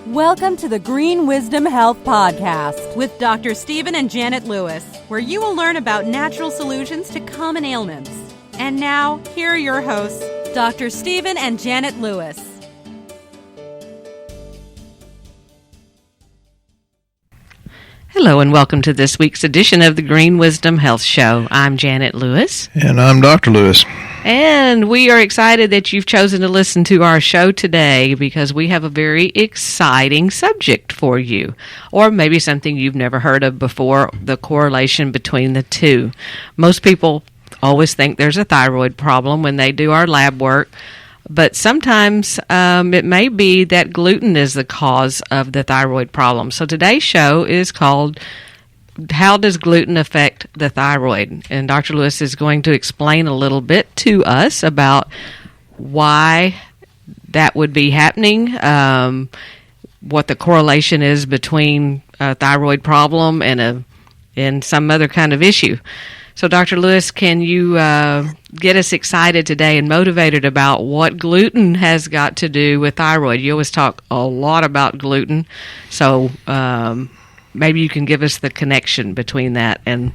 Welcome to the Green Wisdom Health Podcast with Dr. Stephen and Janet Lewis, where you will learn about natural solutions to common ailments. And now, here are your hosts, Dr. Stephen and Janet Lewis. Hello and welcome to this week's edition of the Green Wisdom Health Show. I'm Janet Lewis. And I'm Dr. Lewis. And we are excited that you've chosen to listen to our show today because we have a very exciting subject for you, or maybe something you've never heard of before, the correlation between the two. Most people always think there's a thyroid problem when they do our lab work, but sometimes it may be that gluten is the cause of the thyroid problem. So today's show is called How Does Gluten Affect the Thyroid? And Dr. Lewis is going to explain a little bit to us about why that would be happening, what the correlation is between a thyroid problem and some other kind of issue. So, Dr. Lewis, can you get us excited today and motivated about what gluten has got to do with thyroid? You always talk a lot about gluten, so maybe you can give us the connection between that and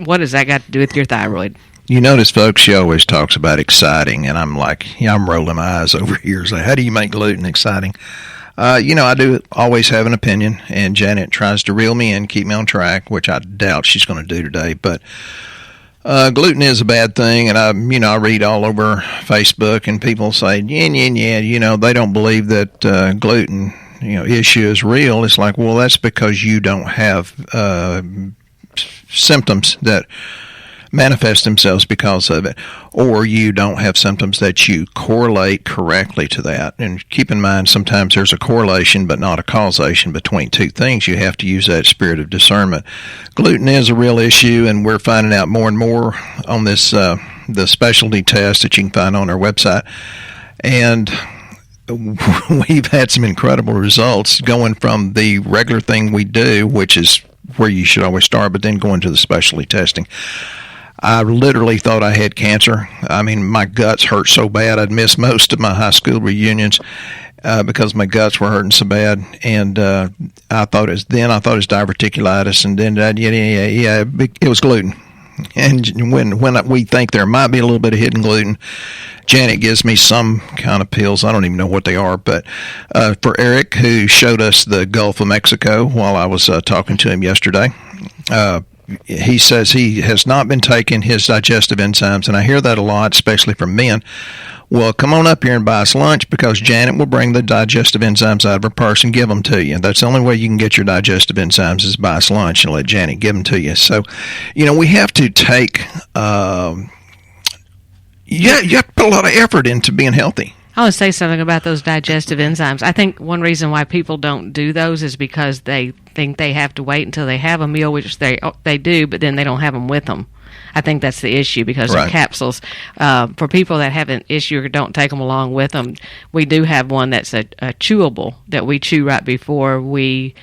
what has that got to do with your thyroid? You notice, folks, she always talks about exciting, and I'm like, I'm rolling my eyes over here. So how do you make gluten exciting? I do always have an opinion, and Janet tries to reel me in, keep me on track, which I doubt she's going to do today. But gluten is a bad thing, and I read all over Facebook, and people say, yeah, they don't believe that gluten, issue is real. It's like, well, that's because you don't have symptoms that manifest themselves because of it, or you don't have symptoms that you correlate correctly to that. And keep in mind, sometimes there's a correlation but not a causation between two things. You have to use that spirit of discernment. Gluten is a real issue, and we're finding out more and more on this the specialty test that you can find on our website. And we've had some incredible results going from the regular thing we do, which is where you should always start, but then going to the specialty testing. I literally thought I had cancer. I mean, my guts hurt so bad I'd missed most of my high school reunions because my guts were hurting so bad. And I thought it was diverticulitis, and then it was gluten. And when we think there might be a little bit of hidden gluten, Janet gives me some kind of pills. I don't even know what they are. But for Eric, who showed us the Gulf of Mexico while I was talking to him yesterday, he says he has not been taking his digestive enzymes, and I hear that a lot, especially from men. Well, come on up here and buy us lunch because Janet will bring the digestive enzymes out of her purse and give them to you. That's the only way you can get your digestive enzymes is buy us lunch and let Janet give them to you. So, we have to take, you have to put a lot of effort into being healthy. I want to say something about those digestive enzymes. I think one reason why people don't do those is because they think they have to wait until they have a meal, which they do, but then they don't have them with them. I think that's the issue because right. They're capsules. For people that have an issue or don't take them along with them, we do have one that's a chewable that we chew right before we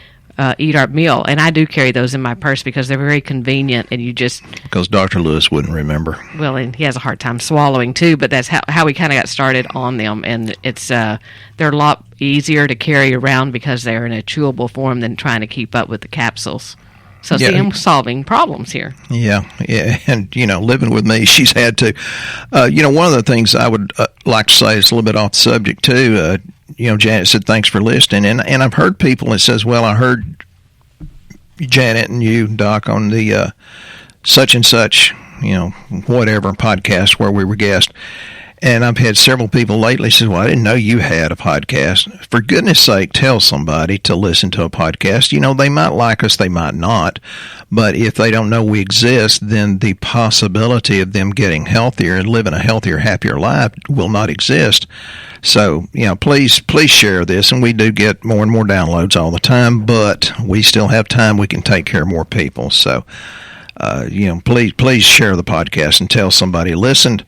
eat our meal, and I do carry those in my purse because they're very convenient, and because Dr. Lewis wouldn't remember. Well, and he has a hard time swallowing too, but that's how we kind of got started on them, and it's they're a lot easier to carry around because they're in a chewable form than trying to keep up with the capsules. So see, I'm solving problems here. Yeah, and living with me, she's had to. One of the things I would like to say is a little bit off the subject too. Janet said, thanks for listening. And I've heard people that says, well, I heard Janet and you, Doc, on the such and such, whatever podcast where we were guests. And I've had several people lately say, well, I didn't know you had a podcast. For goodness sake, tell somebody to listen to a podcast. They might like us, they might not. But if they don't know we exist, then the possibility of them getting healthier and living a healthier, happier life will not exist. So, please please share this. And we do get more and more downloads all the time, but we still have time. We can take care of more people. So, please share the podcast and tell somebody. Listened.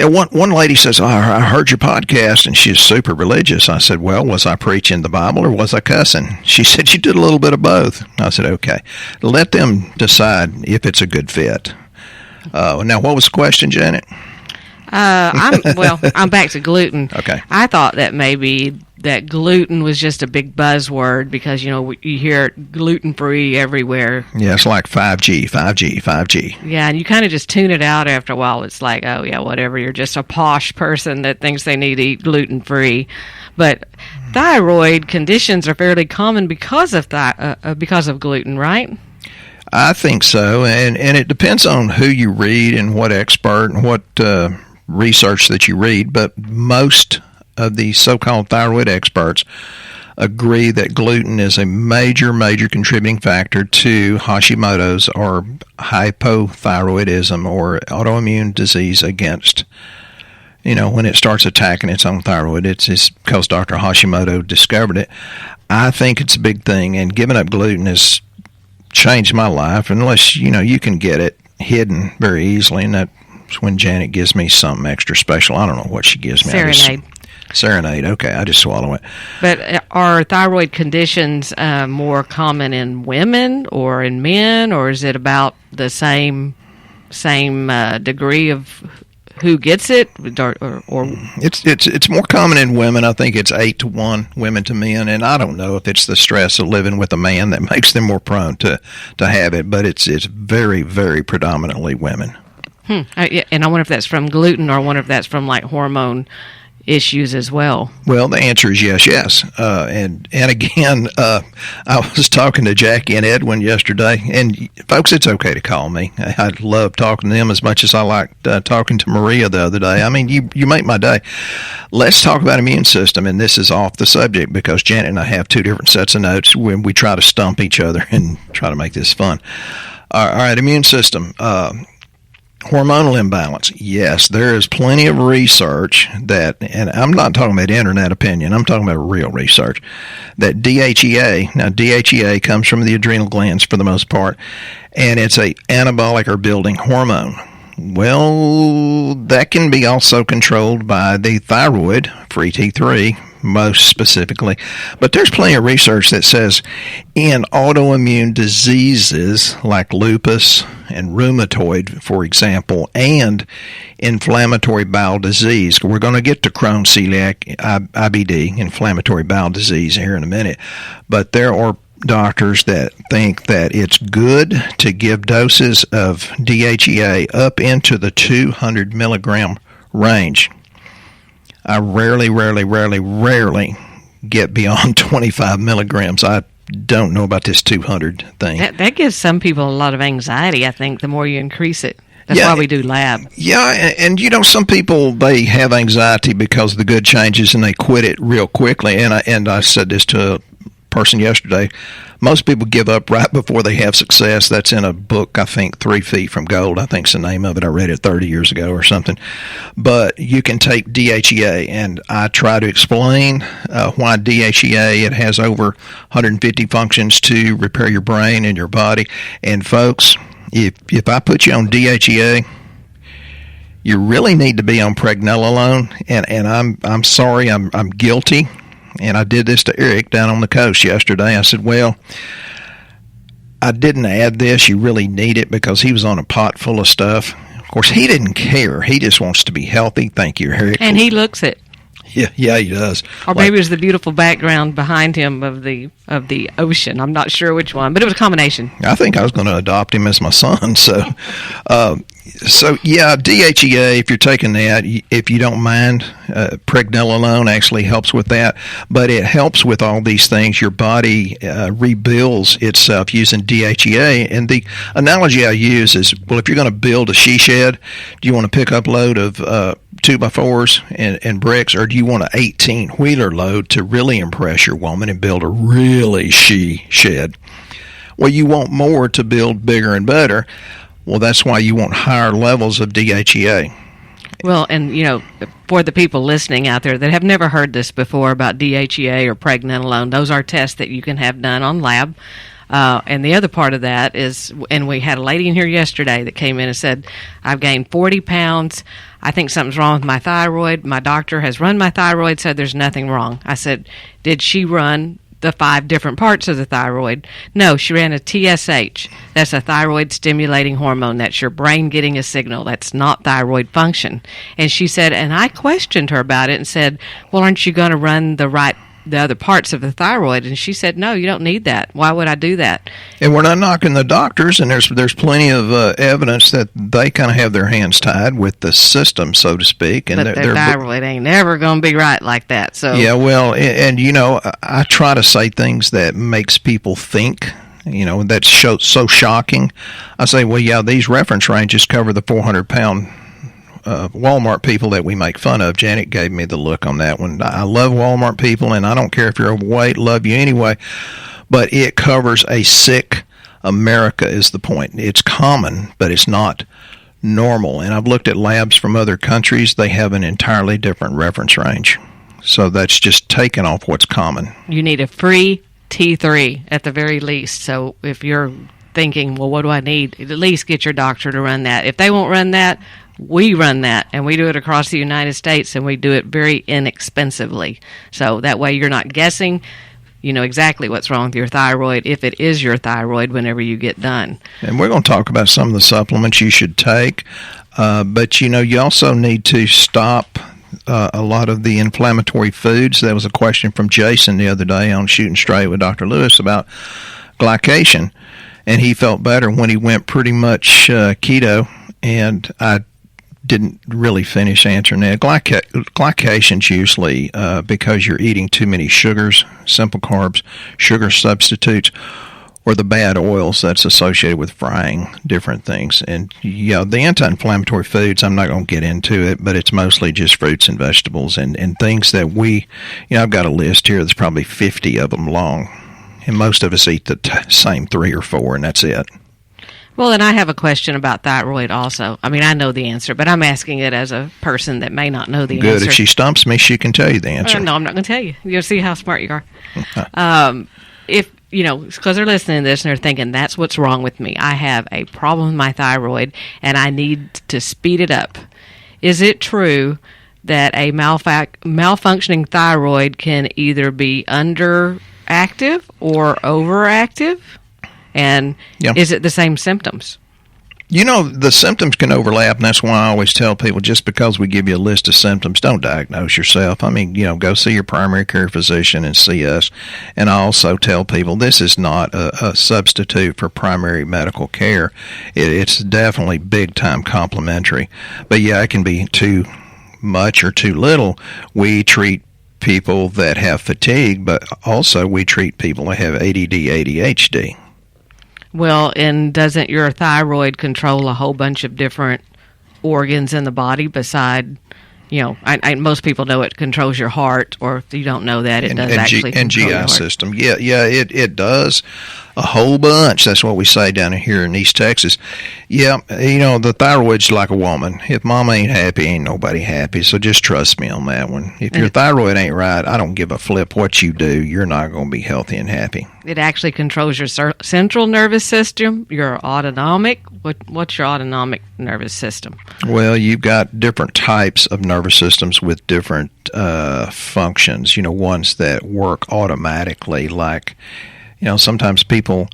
One lady says, oh, I heard your podcast, and she's super religious. I said, well, was I preaching the Bible or was I cussing? She said, you did a little bit of both. I said, okay. Let them decide if it's a good fit. Now, what was the question, Janet? I'm back to gluten. Okay. I thought that maybe that gluten was just a big buzzword because, you hear gluten-free everywhere. Yeah, it's like 5G. Yeah, and you kind of just tune it out after a while. It's like, oh, yeah, whatever. You're just a posh person that thinks they need to eat gluten-free. But thyroid conditions are fairly common because of gluten, right? I think so, and it depends on who you read and what expert and what research that you read, but most of the so-called thyroid experts agree that gluten is a major contributing factor to Hashimoto's or hypothyroidism or autoimmune disease against, when it starts attacking its own thyroid. It's because Dr. Hashimoto discovered it. I think it's a big thing, and giving up gluten has changed my life, unless, you can get it hidden very easily, and that's when Janet gives me something extra special. I don't know what she gives me. Serenade. Okay, I just swallow it. But are thyroid conditions more common in women or in men, or is it about the same degree of who gets it? Or It's more common in women. I think it's 8-1 women to men, and I don't know if it's the stress of living with a man that makes them more prone to have it, but it's very, very predominantly women. And I wonder if that's from gluten or I wonder if that's from like hormone issues as well. Well, the answer is yes. And again, I was talking to Jackie and Edwin yesterday, and folks, it's okay to call me. I love talking to them as much as I liked talking to Maria the other day. I mean, you make my day. Let's talk about immune system, and this is off the subject because Janet and I have two different sets of notes when we try to stump each other and try to make this fun. All right, immune system. Hormonal imbalance. Yes, there is plenty of research that, and I'm not talking about internet opinion, I'm talking about real research, that DHEA comes from the adrenal glands for the most part, and it's a anabolic or building hormone. Well, that can be also controlled by the thyroid, free T3, most specifically. But there's plenty of research that says in autoimmune diseases like lupus and rheumatoid, for example, and inflammatory bowel disease. We're going to get to Crohn's, celiac, IBD, inflammatory bowel disease here in a minute. But there are doctors that think that it's good to give doses of DHEA up into the 200 milligram range. I rarely get beyond 25 milligrams. I don't know about this 200 thing. That gives some people a lot of anxiety, I think, the more you increase it. That's why we do lab. Yeah, and some people, they have anxiety because the good changes and they quit it real quickly. And I said this to a person yesterday. Most people give up right before they have success. That's in a book, I think, 3 Feet from Gold. I think's the name of it. I read it 30 years ago or something. But you can take DHEA, and I try to explain why DHEA, it has over 150 functions to repair your brain and your body. And folks, if I put you on DHEA, you really need to be on pregnenolone. And I'm sorry, I'm guilty. And I did this to Eric down on the coast yesterday. I said, well, I didn't add this. You really need it, because he was on a pot full of stuff. Of course, he didn't care. He just wants to be healthy. Thank you, Eric. And he looks it. Yeah, he does. Or maybe it was the beautiful background behind him of the ocean. I'm not sure which one, but it was a combination. I think I was going to adopt him as my son. So yeah, DHEA, if you're taking that, if you don't mind, pregnenolone actually helps with that. But it helps with all these things. Your body rebuilds itself using DHEA. And the analogy I use is, well, if you're going to build a she shed, do you want to pick up a load of 2x4s and bricks, or do you want an 18-wheeler load to really impress your woman and build a really she shed? Well, you want more to build bigger and better. Well, that's why you want higher levels of DHEA. Well, and, for the people listening out there that have never heard this before about DHEA or pregnenolone, those are tests that you can have done on lab. And the other part of that is, and we had a lady in here yesterday that came in and said, I've gained 40 pounds. I think something's wrong with my thyroid. My doctor has run my thyroid, said there's nothing wrong. I said, did she run the 5 different parts of the thyroid? No, she ran a TSH. That's a thyroid stimulating hormone. That's your brain getting a signal. That's not thyroid function. And she said, and I questioned her about it and said, well, aren't you going to run the right the other parts of the thyroid. And she said, no, you don't need that. Why would I do that? And we're not knocking the doctors, and there's plenty of evidence that they kind of have their hands tied with the system, so to speak. And but their thyroid ain't never going to be right like that. So yeah, well, and I try to say things that makes people think. That's so shocking. I say, well, yeah, these reference ranges cover the 400-pound Walmart people that we make fun of. Janet gave me the look on that one. I love Walmart people, and I don't care if you're overweight, love you anyway, but it covers a sick America is the point. It's common, but it's not normal. And I've looked at labs from other countries. They have an entirely different reference range. So that's just taken off what's common. You need a free T3 at the very least. So if you're thinking, well, what do I need? At least get your doctor to run that. If they won't run that, we run that, and we do it across the United States, and we do it very inexpensively. So that way you're not guessing. You know exactly what's wrong with your thyroid, if it is your thyroid, whenever you get done. And we're going to talk about some of the supplements you should take. But, you also need to stop a lot of the inflammatory foods. There was a question from Jason the other day on Shooting Straight with Dr. Lewis about glycation. And he felt better when he went pretty much keto. And I didn't really finish answering that. Glycation's usually because you're eating too many sugars, simple carbs, sugar substitutes, or the bad oils that's associated with frying different things. And the anti-inflammatory foods, I'm not going to get into it, but it's mostly just fruits and vegetables and things that I've got a list here that's probably 50 of them long. And most of us eat the same 3 or 4, and that's it. Well, and I have a question about thyroid also. I mean, I know the answer, but I'm asking it as a person that may not know the answer. Good. If she stumps me, she can tell you the answer. No, I'm not going to tell you. You'll see how smart you are. Because they're listening to this and they're thinking, that's what's wrong with me. I have a problem with my thyroid, and I need to speed it up. Is it true that a malfunctioning thyroid can either be underactive or overactive? And is it the same symptoms? The symptoms can overlap, and that's why I always tell people, just because we give you a list of symptoms, don't diagnose yourself. I mean, go see your primary care physician and see us. And I also tell people this is not a substitute for primary medical care. It's definitely big-time complementary. But, it can be too much or too little. We treat people that have fatigue, but also we treat people that have ADD, ADHD. Well, and doesn't your thyroid control a whole bunch of different organs in the body beside, most people know it controls your heart, or if you don't know that, it does actually control your heart. GI system. Yeah, it does a whole bunch. That's what we say down here in East Texas. Yeah, the thyroid's like a woman. If mama ain't happy, ain't nobody happy. So just trust me on that one. If your thyroid ain't right, I don't give a flip what you do. You're not going to be healthy and happy. It actually controls your central nervous system, your autonomic. What's your autonomic nervous system? Well, you've got different types of nervous systems with different functions. Ones that work automatically, like, sometimes people,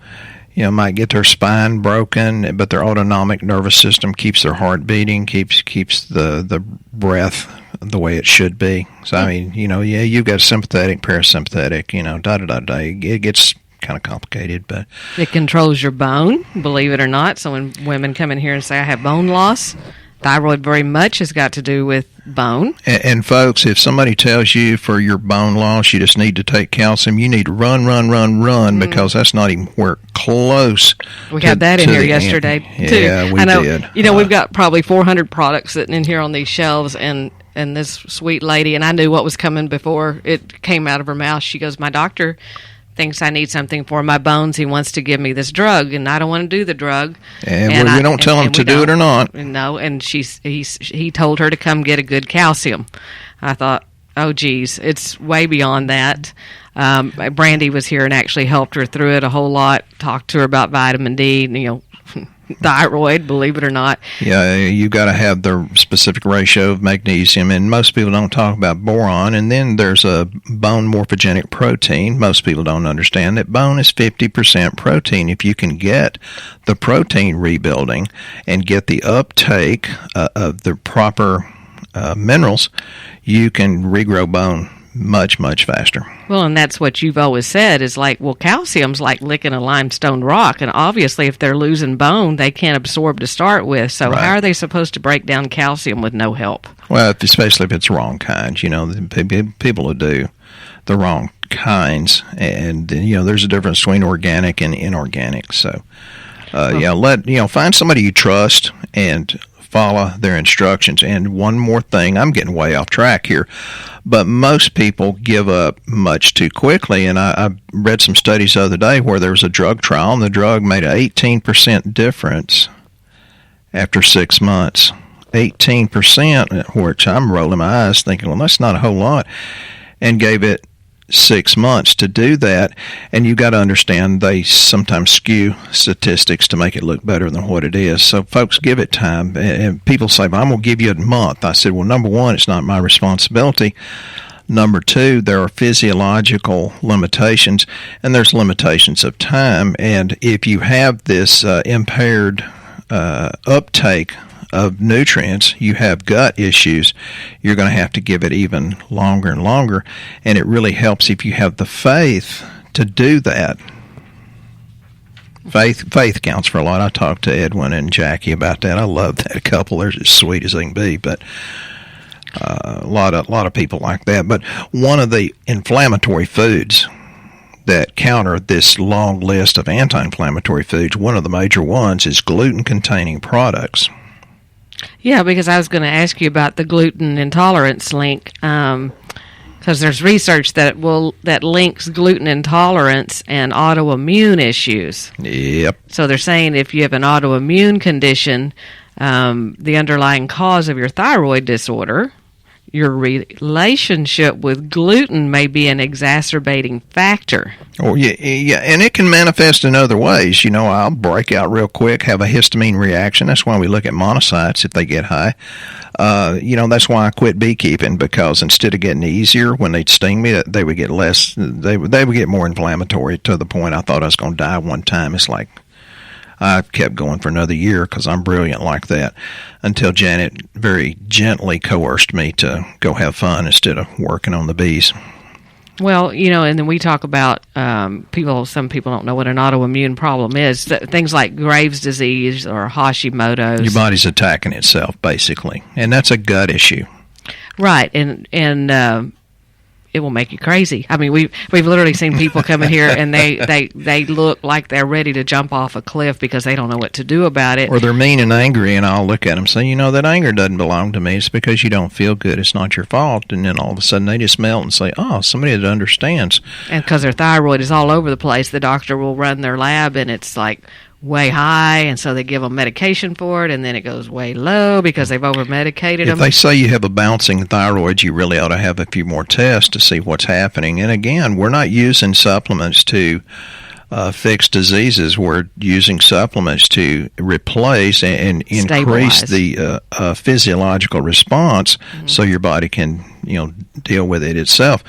might get their spine broken, but their autonomic nervous system keeps their heart beating, keeps the breath the way it should be. So, I mean, you've got sympathetic, parasympathetic, It gets kind of complicated, but it controls your bone, believe it or not. So when women come in here and say, I have bone loss, thyroid very much has got to do with bone. And folks, if somebody tells you for your bone loss you just need to take calcium, you need to run, because that's not even close. We had that in here yesterday, too. Yeah, we did. We've got probably 400 products sitting in here on these shelves, and this sweet lady, and I knew what was coming before it came out of her mouth. She goes, my doctor thinks I need something for my bones. He wants to give me this drug, and I don't want to do the drug. And we don't tell him to do it or not. No, and he told her to come get a good calcium. I thought, oh, geez, it's way beyond that. Brandy was here and actually helped her through it a whole lot, talked to her about vitamin D, thyroid, believe it or not. Yeah, you got to have the specific ratio of magnesium, and most people don't talk about boron. And then there's a bone morphogenic protein. Most people don't understand that bone is 50% protein. If you can get the protein rebuilding and get the uptake of the proper minerals, you can regrow bone much, much faster. Well, and that's what you've always said is like, well, calcium's like licking a limestone rock. And obviously, if they're losing bone, they can't absorb to start with. So Right. how are they supposed to break down calcium with no help? Well, especially if it's wrong kinds. People who do the wrong kinds. And, there's a difference between organic and inorganic. So, find somebody you trust and follow their instructions. And one more thing, I'm getting way off track here, but most people give up much too quickly. And I read some studies the other day where there was a drug trial, and the drug made an 18% difference after 6 months. 18%, which I'm rolling my eyes thinking, well, that's not a whole lot, and gave it 6 months to do that. And you got to understand they sometimes skew statistics to make it look better than what it is. So folks, give it time. And people say, well, I'm going to give you a month. I said, well, number one, it's not my responsibility. Number two, there are physiological limitations, and there's limitations of time. And if you have this impaired uptake of nutrients, you have gut issues, you're going to have to give it even longer and longer. And it really helps if you have the faith to do that. Faith counts for a lot. I talked to Edwin and Jackie about that. I love that couple. They're as sweet as they can be, but a lot of people like that. But one of the inflammatory foods that counter this long list of anti-inflammatory foods, one of the major ones is gluten-containing products. Yeah, because I was going to ask you about the gluten intolerance link, because there's research that links gluten intolerance and autoimmune issues. Yep. So they're saying if you have an autoimmune condition, the underlying cause of your thyroid disorder, your relationship with gluten may be an exacerbating factor. Oh, yeah, and it can manifest in other ways. I'll break out real quick, have a histamine reaction. That's why we look at monocytes if they get high. That's why I quit beekeeping, because instead of getting easier when they'd sting me, they would get less. They would get more inflammatory to the point I thought I was going to die one time. It's like I kept going for another year because I'm brilliant like that, until Janet very gently coerced me to go have fun instead of working on the bees. Well, and then we talk about some people don't know what an autoimmune problem is. Things like Graves' disease or Hashimoto's. Your body's attacking itself, basically, and that's a gut issue. Right, and it will make you crazy. I mean, we've literally seen people come in here and they look like they're ready to jump off a cliff because they don't know what to do about it. Or they're mean and angry, and I'll look at them and say, that anger doesn't belong to me. It's because you don't feel good. It's not your fault. And then all of a sudden they just melt and say, oh, somebody that understands. And because their thyroid is all over the place, the doctor will run their lab and it's like way high, and so they give them medication for it, and then it goes way low because they've over-medicated them. If they say you have a bouncing thyroid, you really ought to have a few more tests to see what's happening. And again, we're not using supplements to fix diseases. We're using supplements to replace and increase the physiological response, so your body can deal with it itself.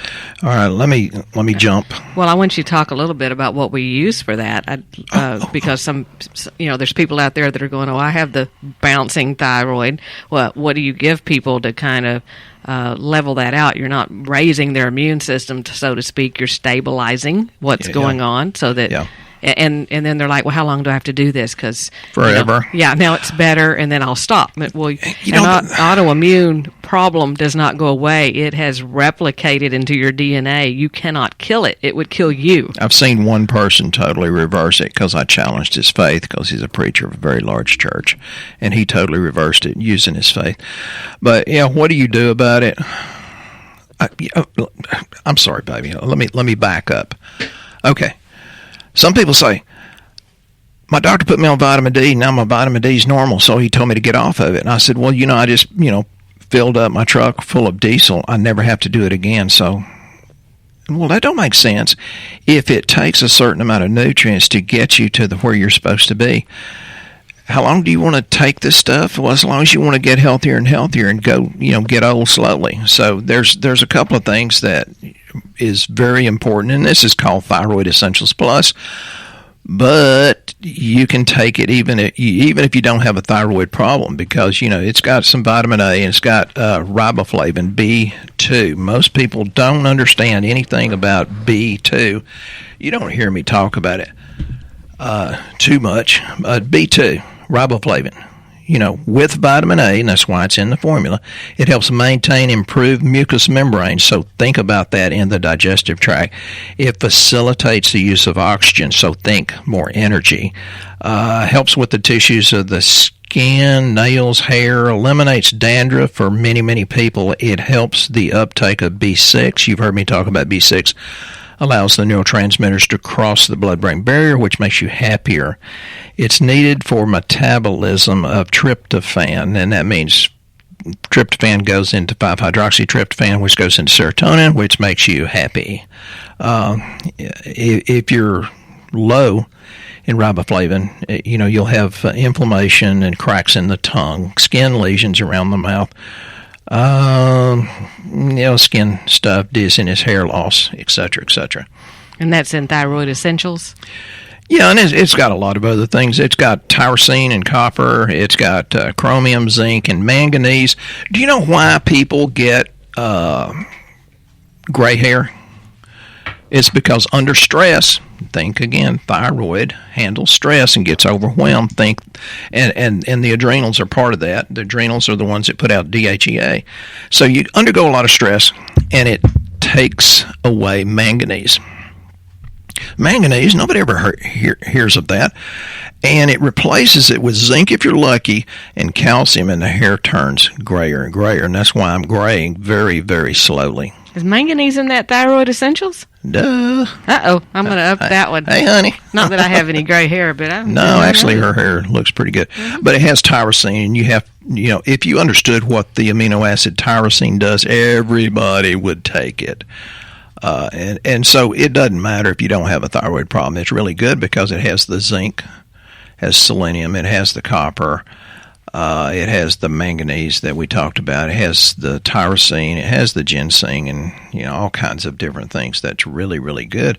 All right, let me jump. Well, I want you to talk a little bit about what we use for that, because there's people out there that are going, oh, I have the bouncing thyroid. Well, what do you give people to kind of level that out? You're not raising their immune system, so to speak. You're stabilizing what's going on, so that. Yeah. And then they're like, well, how long do I have to do this? Because forever. Now it's better, and then I'll stop. Well, autoimmune problem does not go away. It has replicated into your DNA. You cannot kill it. It would kill you. I've seen one person totally reverse it because I challenged his faith, because he's a preacher of a very large church, and he totally reversed it using his faith. But what do you do about it? I'm sorry, baby. Let me back up. Okay. Some people say, my doctor put me on vitamin D, now my vitamin D is normal, so he told me to get off of it. And I said, well, I just, filled up my truck full of diesel. I never have to do it again. So, well, that don't make sense. If it takes a certain amount of nutrients to get you to where you're supposed to be, how long do you want to take this stuff? Well, as long as you want to get healthier and healthier and go, get old slowly. So there's a couple of things that is very important, and this is called Thyroid Essentials Plus. But you can take it even if you don't have a thyroid problem, because it's got some vitamin A and it's got riboflavin B2. Most people don't understand anything about B2. You don't hear me talk about it too much. B2, riboflavin. With vitamin A, and that's why it's in the formula, it helps maintain improved mucous membranes. So think about that in the digestive tract. It facilitates the use of oxygen, so think more energy. Helps with the tissues of the skin, nails, hair, eliminates dandruff for many, many people. It helps the uptake of B6. You've heard me talk about B6. Allows the neurotransmitters to cross the blood-brain barrier, which makes you happier. It's needed for metabolism of tryptophan, and that means tryptophan goes into 5-hydroxytryptophan, which goes into serotonin, which makes you happy. If you're low in riboflavin, you'll have inflammation and cracks in the tongue, skin lesions around the mouth, skin stuff, dizziness, hair loss, etc., etc. And that's in Thyroid Essentials? Yeah, and it's got a lot of other things. It's got tyrosine and copper. It's got chromium, zinc, and manganese. Do you know why people get gray hair? It's because under stress, think again, thyroid handles stress and gets overwhelmed. And the adrenals are part of that. The adrenals are the ones that put out DHEA. So you undergo a lot of stress, and it takes away manganese. Manganese, nobody ever hears of that. And it replaces it with zinc if you're lucky, and calcium, and the hair turns grayer and grayer. And that's why I'm graying very, very slowly. Is manganese in that Thyroid Essentials? Duh. Uh-oh, I'm going to up that one. Hey, honey. Not that I have any gray hair, but No, actually her hair looks pretty good. Mm-hmm. But it has tyrosine, and you have, if you understood what the amino acid tyrosine does, everybody would take it. And so it doesn't matter if you don't have a thyroid problem. It's really good because it has the zinc, has selenium, it has the copper, it has the manganese that we talked about, it has the tyrosine, it has the ginseng, and all kinds of different things. That's really, really good.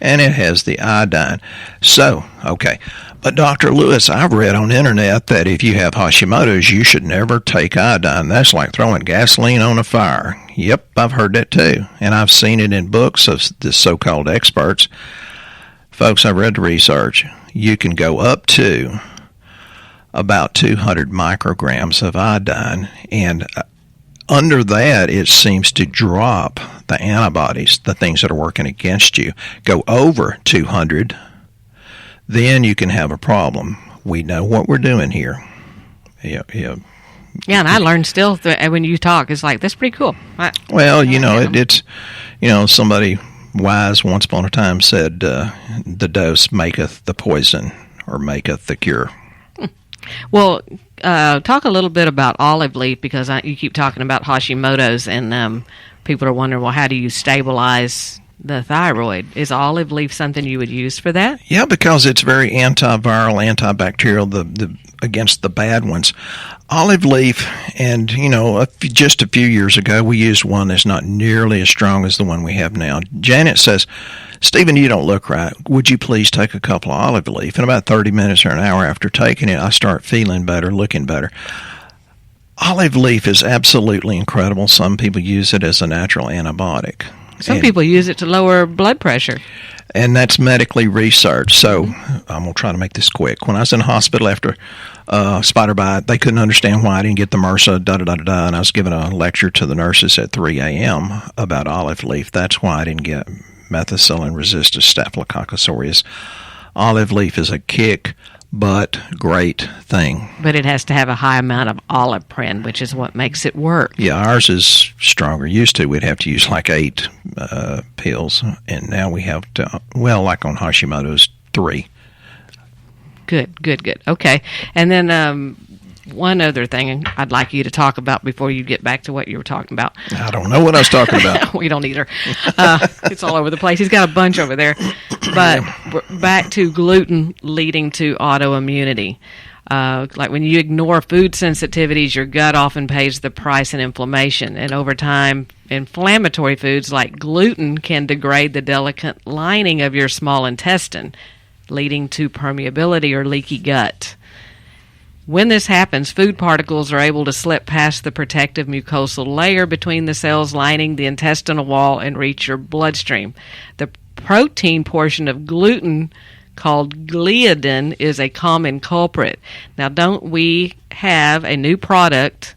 And it has the iodine. So, okay. But Dr. Lewis, I've read on the internet that if you have Hashimoto's, you should never take iodine. That's like throwing gasoline on a fire. Yep, I've heard that too. And I've seen it in books of the so-called experts. Folks, I've read the research. You can go up to about 200 micrograms of iodine, and under that, it seems to drop the antibodies, the things that are working against you. Go over 200, then you can have a problem. We know what we're doing here. Yeah, and I learned still when you talk, it's like, that's pretty cool. It's somebody wise once upon a time said, the dose maketh the poison, or maketh the cure. Well, talk a little bit about olive leaf, because you keep talking about Hashimoto's, and people are wondering, well, how do you stabilize the thyroid? Is olive leaf something you would use for that? Yeah, because it's very antiviral, antibacterial, against the bad ones. Olive leaf, and just a few years ago, we used one that's not nearly as strong as the one we have now. Janet says, Stephen, you don't look right. Would you please take a couple of olive leaf? And about 30 minutes or an hour after taking it, I start feeling better, looking better. Olive leaf is absolutely incredible. Some people use it as a natural antibiotic. Some people use it to lower blood pressure. And that's medically researched. So I'm going to try to make this quick. When I was in the hospital after spider bite, they couldn't understand why I didn't get the MRSA, and I was giving a lecture to the nurses at 3 a.m. about olive leaf. That's why I didn't get methicillin-resistant Staphylococcus aureus. Olive leaf is a kick butt great thing. But it has to have a high amount of oliprin, which is what makes it work. Yeah, ours is stronger. Used to, we'd have to use like 8 pills, and now we have to, like on Hashimoto's, 3. Good. Okay. And then one other thing I'd like you to talk about before you get back to what you were talking about. I don't know what I was talking about. We don't either. It's all over the place. He's got a bunch over there. But back to gluten leading to autoimmunity. Like when you ignore food sensitivities, your gut often pays the price in inflammation. And over time, inflammatory foods like gluten can degrade the delicate lining of your small intestine. leading to permeability or leaky gut. When this happens, food particles are able to slip past the protective mucosal layer between the cells lining the intestinal wall and reach your bloodstream. The protein portion of gluten, called gliadin, is a common culprit. Now, don't we have a new product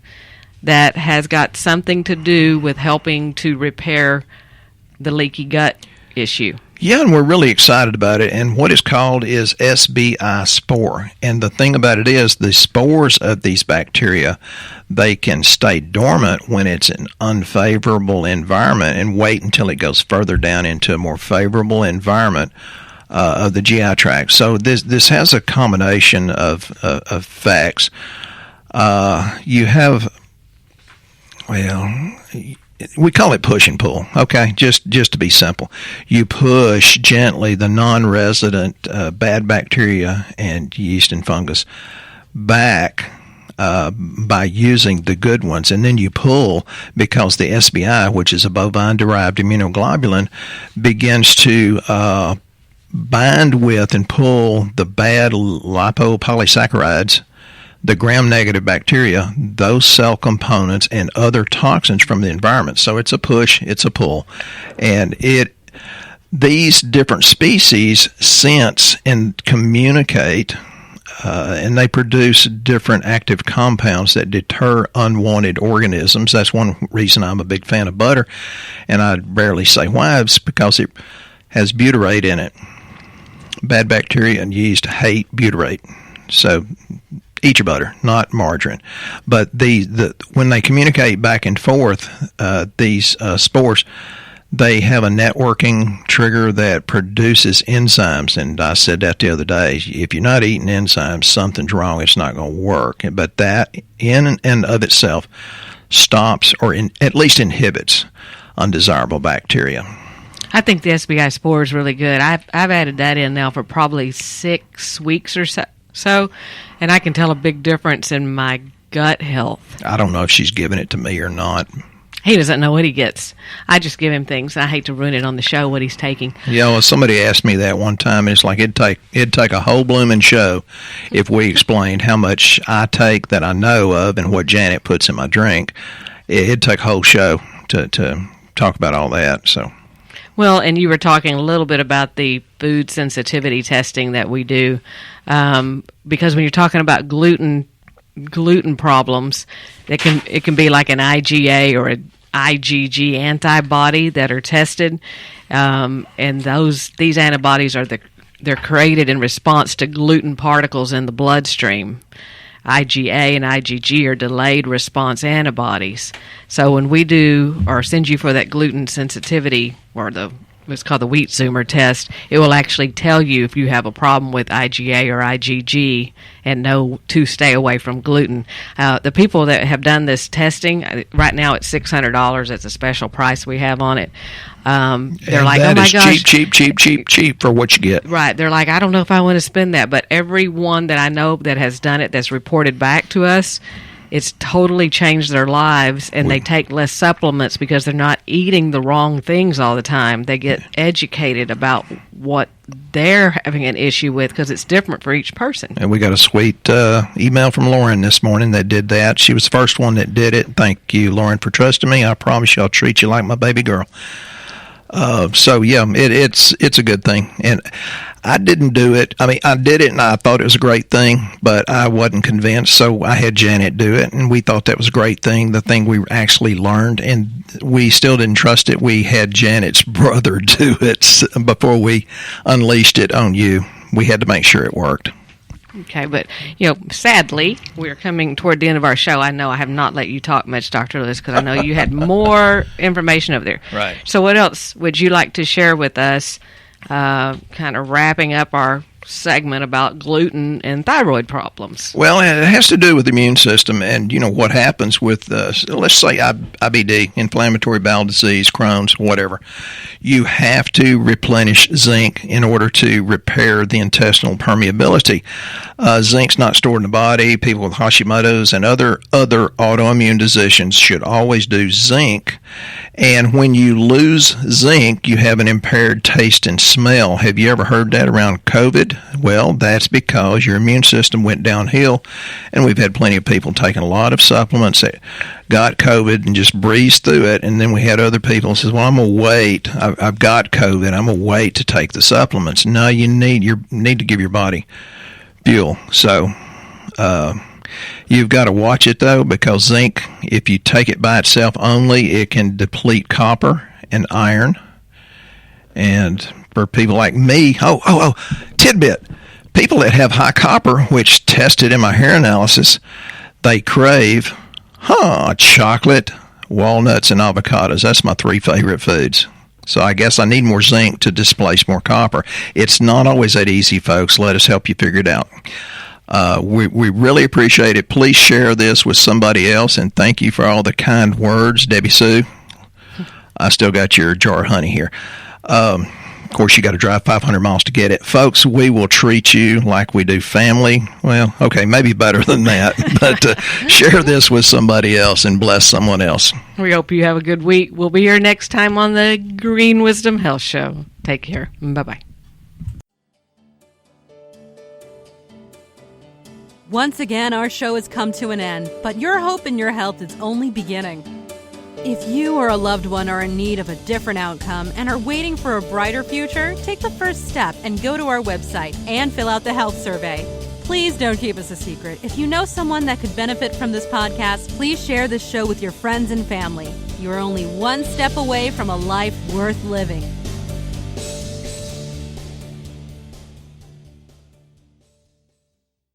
that has got something to do with helping to repair the leaky gut issue? Yeah, and we're really excited about it. And what it's called is SBI spore. And the thing about it is the spores of these bacteria, they can stay dormant when it's an unfavorable environment and wait until it goes further down into a more favorable environment of the GI tract. So this has a combination of facts. You have, well, we call it push and pull, okay, just to be simple. You push gently the non-resident bad bacteria and yeast and fungus back by using the good ones, and then you pull because the SBI, which is a bovine-derived immunoglobulin, begins to bind with and pull the bad lipopolysaccharides, the gram-negative bacteria, those cell components, and other toxins from the environment. So it's a push, it's a pull. And these different species sense and communicate, and they produce different active compounds that deter unwanted organisms. That's one reason I'm a big fan of butter, and I rarely say why. It's because it has butyrate in it. Bad bacteria and yeast hate butyrate. So eat your butter, not margarine. But when they communicate back and forth, these spores, they have a networking trigger that produces enzymes. And I said that the other day. If you're not eating enzymes, something's wrong. It's not going to work. But that in and of itself stops or at least inhibits undesirable bacteria. I think the SBI spore is really good. I've added that in now for probably 6 weeks or so, and I can tell a big difference in my gut health. I don't know if she's giving it to me or not. He doesn't know what he gets. I just give him things. I hate to ruin it on the show what he's taking. Yeah, well, somebody asked me that one time, and it's like it'd take a whole blooming show if we explained how much I take that I know of and what Janet puts in my drink. It'd take a whole show to talk about all that. So. Well, and you were talking a little bit about the food sensitivity testing that we do, because when you're talking about gluten problems, it can be like an IgA or an IgG antibody that are tested, and these antibodies they're created in response to gluten particles in the bloodstream. IgA and IgG are delayed response antibodies. So when we do or send you for that gluten sensitivity, or what's called the wheat zoomer test, it will actually tell you if you have a problem with IgA or IgG and know to stay away from gluten. The people that have done this testing, right now it's $600. It's a special price we have on it. They're like, oh my gosh. Cheap for what you get. Right. They're like, I don't know if I want to spend that. But everyone that I know that has done it, that's reported back to us, it's totally changed their lives, and they take less supplements because they're not eating the wrong things all the time. They get educated about what they're having an issue with because it's different for each person. And we got a sweet email from Lauren this morning that did that. She was the first one that did it. Thank you, Lauren, for trusting me. I promise you I'll treat you like my baby girl. So yeah, it's a good thing. And I didn't do it. I mean, I did it and I thought it was a great thing, but I wasn't convinced. So I had Janet do it, and we thought that was a great thing. The thing we actually learned, and we still didn't trust it. We had Janet's brother do it before we unleashed it on you. We had to make sure it worked. Okay, but, sadly, we're coming toward the end of our show. I know I have not let you talk much, Dr. Lewis, because I know you had more information over there. Right. So what else would you like to share with us, kind of wrapping up our segment about gluten and thyroid problems? Well, it has to do with the immune system, and what happens with, let's say IBD, inflammatory bowel disease, Crohn's, whatever. You have to replenish zinc in order to repair the intestinal permeability. Zinc's not stored in the body. People with Hashimoto's and other autoimmune diseases should always do zinc. And when you lose zinc, you have an impaired taste and smell. Have you ever heard that around COVID? COVID? Well, that's because your immune system went downhill, and we've had plenty of people taking a lot of supplements that got COVID and just breezed through it, and then we had other people who says, well, I'm going to wait. I've got COVID. I'm going to wait to take the supplements. No, you need to give your body fuel. So you've got to watch it, though, because zinc, if you take it by itself only, it can deplete copper and iron. And for people like me, tidbit, people that have high copper, which tested in my hair analysis, they crave chocolate, walnuts, and avocados. That's my 3 favorite foods. So I guess I need more zinc to displace more copper. It's not always that easy, folks. Let us help you figure it out. We really appreciate it. Please share this with somebody else, and thank you for all the kind words, Debbie Sue. I still got your jar of honey here. Of course, you got to drive 500 miles to get it. Folks, we will treat you like we do family. Well, okay, maybe better than that. But share this with somebody else and bless someone else. We hope you have a good week. We'll be here next time on the Green Wisdom Health Show. Take care. Bye-bye. Once again, our show has come to an end, but your hope in your health is only beginning. If you or a loved one are in need of a different outcome and are waiting for a brighter future, take the first step and go to our website and fill out the health survey. Please don't keep us a secret. If you know someone that could benefit from this podcast, please share this show with your friends and family. You're only one step away from a life worth living.